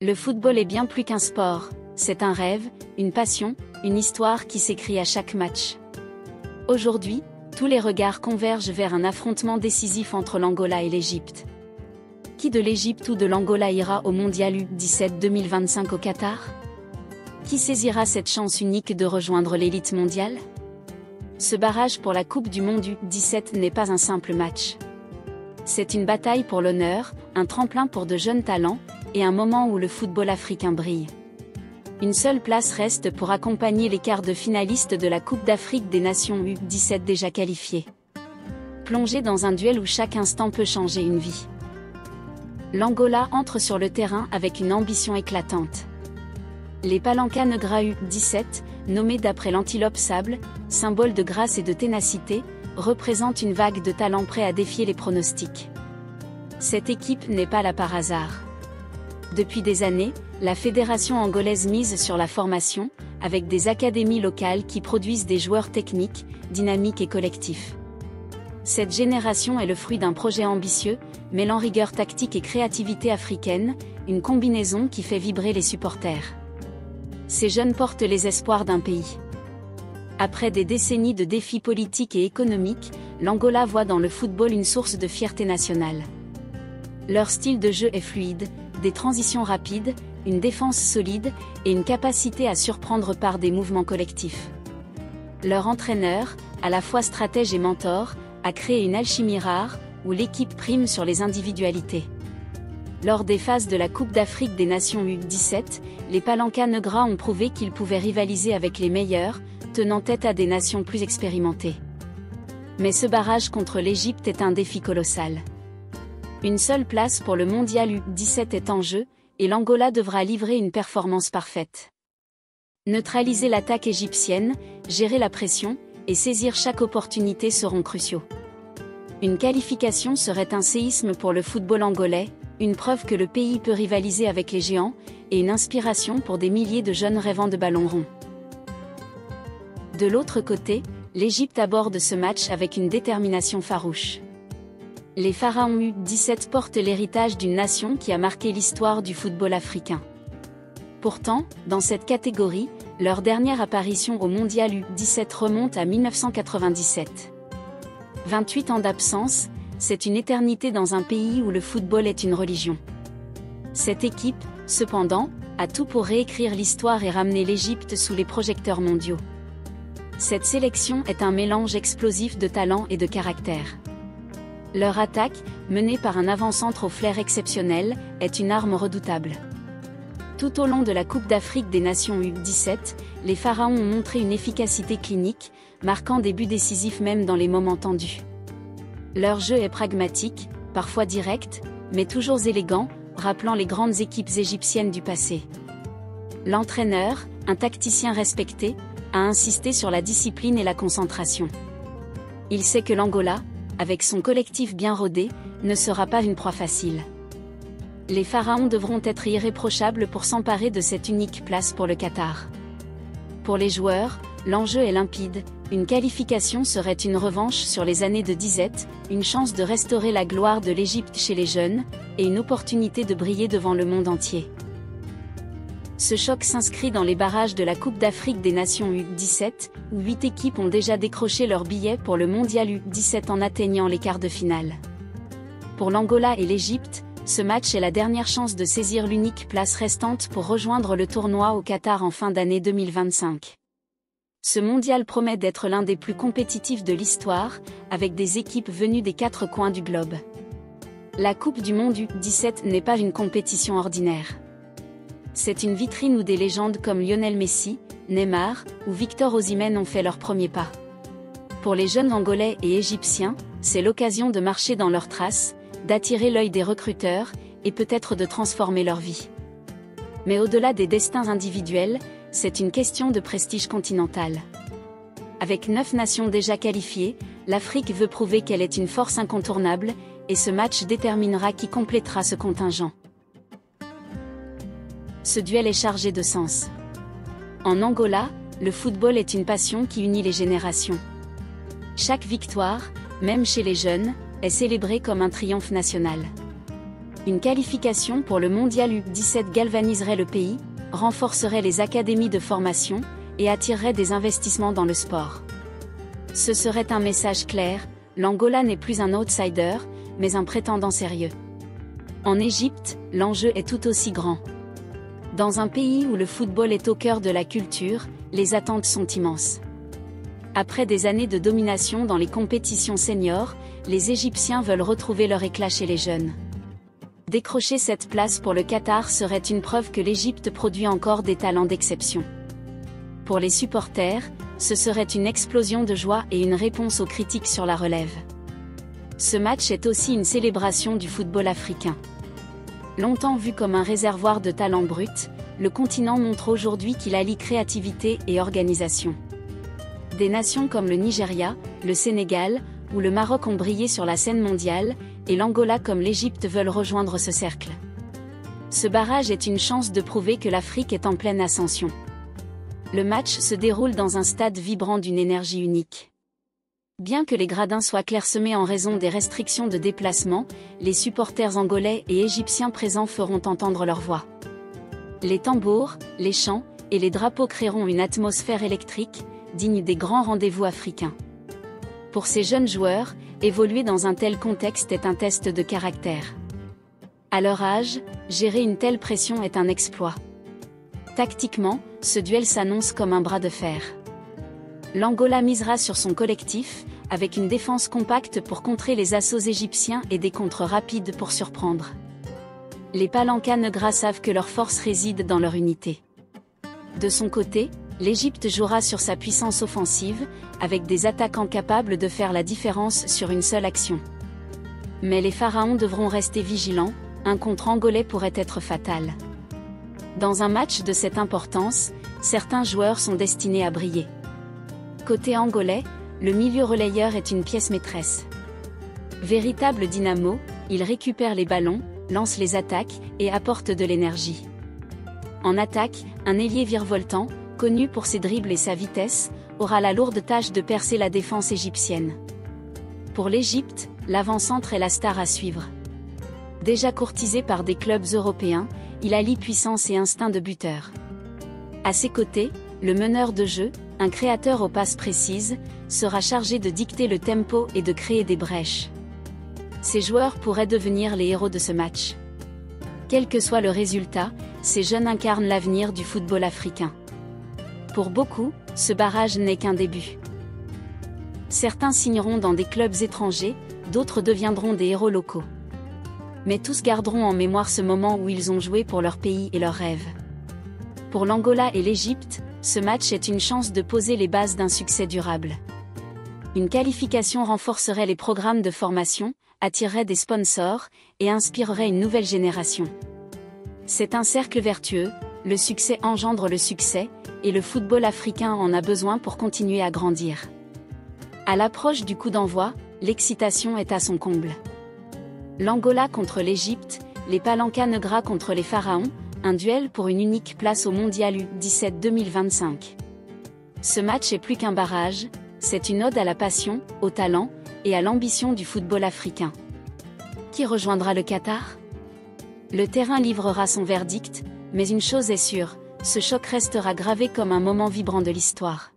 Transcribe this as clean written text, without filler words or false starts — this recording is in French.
Le football est bien plus qu'un sport, c'est un rêve, une passion, une histoire qui s'écrit à chaque match. Aujourd'hui, tous les regards convergent vers un affrontement décisif entre l'Angola et l'Égypte. Qui de l'Égypte ou de l'Angola ira au Mondial U17 2025 au Qatar? Qui saisira cette chance unique de rejoindre l'élite mondiale? Ce barrage pour la Coupe du Monde U17 n'est pas un simple match. C'est une bataille pour l'honneur, un tremplin pour de jeunes talents, et un moment où le football africain brille. Une seule place reste pour accompagner les quarts de finalistes de la Coupe d'Afrique des Nations U17 déjà qualifiés. Plongé dans un duel où chaque instant peut changer une vie. L'Angola entre sur le terrain avec une ambition éclatante. Les Palanca Negra U17, nommés d'après l'antilope sable, symbole de grâce et de ténacité, représentent une vague de talents prêts à défier les pronostics. Cette équipe n'est pas là par hasard. Depuis des années, la fédération angolaise mise sur la formation, avec des académies locales qui produisent des joueurs techniques, dynamiques et collectifs. Cette génération est le fruit d'un projet ambitieux, mêlant rigueur tactique et créativité africaine, une combinaison qui fait vibrer les supporters. Ces jeunes portent les espoirs d'un pays. Après des décennies de défis politiques et économiques, l'Angola voit dans le football une source de fierté nationale. Leur style de jeu est fluide, des transitions rapides, une défense solide, et une capacité à surprendre par des mouvements collectifs. Leur entraîneur, à la fois stratège et mentor, a créé une alchimie rare, où l'équipe prime sur les individualités. Lors des phases de la Coupe d'Afrique des Nations U17, les Palanca Negra ont prouvé qu'ils pouvaient rivaliser avec les meilleurs, tenant tête à des nations plus expérimentées. Mais ce barrage contre l'Égypte est un défi colossal. Une seule place pour le Mondial U17 est en jeu, et l'Angola devra livrer une performance parfaite. Neutraliser l'attaque égyptienne, gérer la pression, et saisir chaque opportunité seront cruciaux. Une qualification serait un séisme pour le football angolais, une preuve que le pays peut rivaliser avec les géants, et une inspiration pour des milliers de jeunes rêvant de ballons ronds. De l'autre côté, l'Égypte aborde ce match avec une détermination farouche. Les Pharaons U17 portent l'héritage d'une nation qui a marqué l'histoire du football africain. Pourtant, dans cette catégorie, leur dernière apparition au Mondial U17 remonte à 1997. 28 ans d'absence, c'est une éternité dans un pays où le football est une religion. Cette équipe, cependant, a tout pour réécrire l'histoire et ramener l'Égypte sous les projecteurs mondiaux. Cette sélection est un mélange explosif de talent et de caractère. Leur attaque, menée par un avant-centre au flair exceptionnel, est une arme redoutable. Tout au long de la Coupe d'Afrique des Nations U17, les Pharaons ont montré une efficacité clinique, marquant des buts décisifs même dans les moments tendus. Leur jeu est pragmatique, parfois direct, mais toujours élégant, rappelant les grandes équipes égyptiennes du passé. L'entraîneur, un tacticien respecté, a insisté sur la discipline et la concentration. Il sait que l'Angola, avec son collectif bien rodé, ne sera pas une proie facile. Les Pharaons devront être irréprochables pour s'emparer de cette unique place pour le Qatar. Pour les joueurs, l'enjeu est limpide, une qualification serait une revanche sur les années de disette, une chance de restaurer la gloire de l'Égypte chez les jeunes, et une opportunité de briller devant le monde entier. Ce choc s'inscrit dans les barrages de la Coupe d'Afrique des Nations U17, où 8 équipes ont déjà décroché leur billet pour le Mondial U17 en atteignant les quarts de finale. Pour l'Angola et l'Égypte, ce match est la dernière chance de saisir l'unique place restante pour rejoindre le tournoi au Qatar en fin d'année 2025. Ce mondial promet d'être l'un des plus compétitifs de l'histoire, avec des équipes venues des 4 coins du globe. La Coupe du Monde U17 n'est pas une compétition ordinaire. C'est une vitrine où des légendes comme Lionel Messi, Neymar ou Victor Osimhen ont fait leurs premiers pas. Pour les jeunes Angolais et Égyptiens, c'est l'occasion de marcher dans leurs traces, d'attirer l'œil des recruteurs, et peut-être de transformer leur vie. Mais au-delà des destins individuels, c'est une question de prestige continental. Avec 9 nations déjà qualifiées, l'Afrique veut prouver qu'elle est une force incontournable, et ce match déterminera qui complétera ce contingent. Ce duel est chargé de sens. En Angola, le football est une passion qui unit les générations. Chaque victoire, même chez les jeunes, est célébrée comme un triomphe national. Une qualification pour le mondial U17 galvaniserait le pays, renforcerait les académies de formation, et attirerait des investissements dans le sport. Ce serait un message clair, l'Angola n'est plus un outsider, mais un prétendant sérieux. En Égypte, l'enjeu est tout aussi grand. Dans un pays où le football est au cœur de la culture, les attentes sont immenses. Après des années de domination dans les compétitions seniors, les Égyptiens veulent retrouver leur éclat chez les jeunes. Décrocher cette place pour le Qatar serait une preuve que l'Égypte produit encore des talents d'exception. Pour les supporters, ce serait une explosion de joie et une réponse aux critiques sur la relève. Ce match est aussi une célébration du football africain. Longtemps vu comme un réservoir de talents bruts, le continent montre aujourd'hui qu'il allie créativité et organisation. Des nations comme le Nigeria, le Sénégal ou le Maroc ont brillé sur la scène mondiale, et l'Angola comme l'Égypte veulent rejoindre ce cercle. Ce barrage est une chance de prouver que l'Afrique est en pleine ascension. Le match se déroule dans un stade vibrant d'une énergie unique. Bien que les gradins soient clairsemés en raison des restrictions de déplacement, les supporters angolais et égyptiens présents feront entendre leur voix. Les tambours, les chants et les drapeaux créeront une atmosphère électrique, digne des grands rendez-vous africains. Pour ces jeunes joueurs, évoluer dans un tel contexte est un test de caractère. À leur âge, gérer une telle pression est un exploit. Tactiquement, ce duel s'annonce comme un bras de fer. L'Angola misera sur son collectif, avec une défense compacte pour contrer les assauts égyptiens et des contres rapides pour surprendre. Les Palancas Negras savent que leur force réside dans leur unité. De son côté, l'Égypte jouera sur sa puissance offensive, avec des attaquants capables de faire la différence sur une seule action. Mais les Pharaons devront rester vigilants, un contre angolais pourrait être fatal. Dans un match de cette importance, certains joueurs sont destinés à briller. Côté angolais, le milieu relayeur est une pièce maîtresse. Véritable dynamo, il récupère les ballons, lance les attaques, et apporte de l'énergie. En attaque, un ailier virevoltant, connu pour ses dribbles et sa vitesse, aura la lourde tâche de percer la défense égyptienne. Pour l'Égypte, l'avant-centre est la star à suivre. Déjà courtisé par des clubs européens, il allie puissance et instinct de buteur. À ses côtés, le meneur de jeu, un créateur aux passes précises, sera chargé de dicter le tempo et de créer des brèches. Ces joueurs pourraient devenir les héros de ce match. Quel que soit le résultat, ces jeunes incarnent l'avenir du football africain. Pour beaucoup, ce barrage n'est qu'un début. Certains signeront dans des clubs étrangers, d'autres deviendront des héros locaux. Mais tous garderont en mémoire ce moment où ils ont joué pour leur pays et leurs rêves. Pour l'Angola et l'Égypte, ce match est une chance de poser les bases d'un succès durable. Une qualification renforcerait les programmes de formation, attirerait des sponsors, et inspirerait une nouvelle génération. C'est un cercle vertueux, le succès engendre le succès, et le football africain en a besoin pour continuer à grandir. À l'approche du coup d'envoi, l'excitation est à son comble. L'Angola contre l'Égypte, les Palancas Negras contre les Pharaons, un duel pour une unique place au Mondial U17 2025. Ce match est plus qu'un barrage, c'est une ode à la passion, au talent, et à l'ambition du football africain. Qui rejoindra le Qatar? Le terrain livrera son verdict, mais une chose est sûre, ce choc restera gravé comme un moment vibrant de l'histoire.